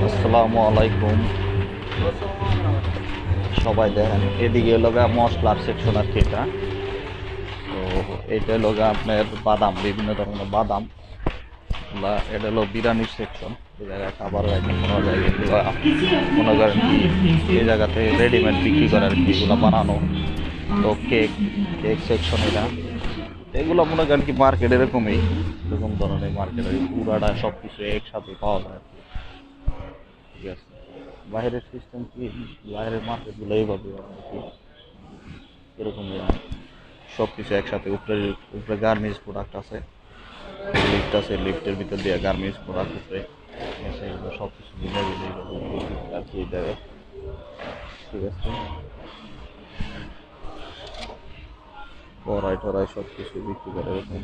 আসসালামু আলাইকুম। সবাই দেখেন এদিকে লগা মশলার সেকশন আর কি এটা। তো এটা লগা আপনার বাদাম, বিভিন্ন ধরনের বাদাম। এটা হলো বিরিয়ানির সেকশন। এই জায়গায় খাবার আইটেম কোনো জায়গায় এগুলো মনে করেন কি এই জায়গাতে রেডিমেড বিক্রি করে আর কি, এগুলো বানানো। তো কেক কেক সেকশন এটা। এগুলো মনে করেন কি মার্কেট এরকমই, এরকম ধরনের মার্কেটের পুরাটা সব কিছু একসাথে পাওয়া যায় আর কি। ঠিক আছে, বাইরের সিস্টেম কি, বাইরের মার্কেটগুলো এইভাবে আর কি, এরকমই না। সব কিছু একসাথে, উপরে উপরে গার্মেন্টস প্রোডাক্ট আছে, লিফট আছে, লিফটের ভিতর দিয়ে গার্মেন্টস প্রোডাক্ট উপরে এসে এগুলো সব কিছু মিলে মিলে আর কি দেবে। ঠিক আছে, কড়াই টড়াই সব কিছু বিক্রি করে এরকম।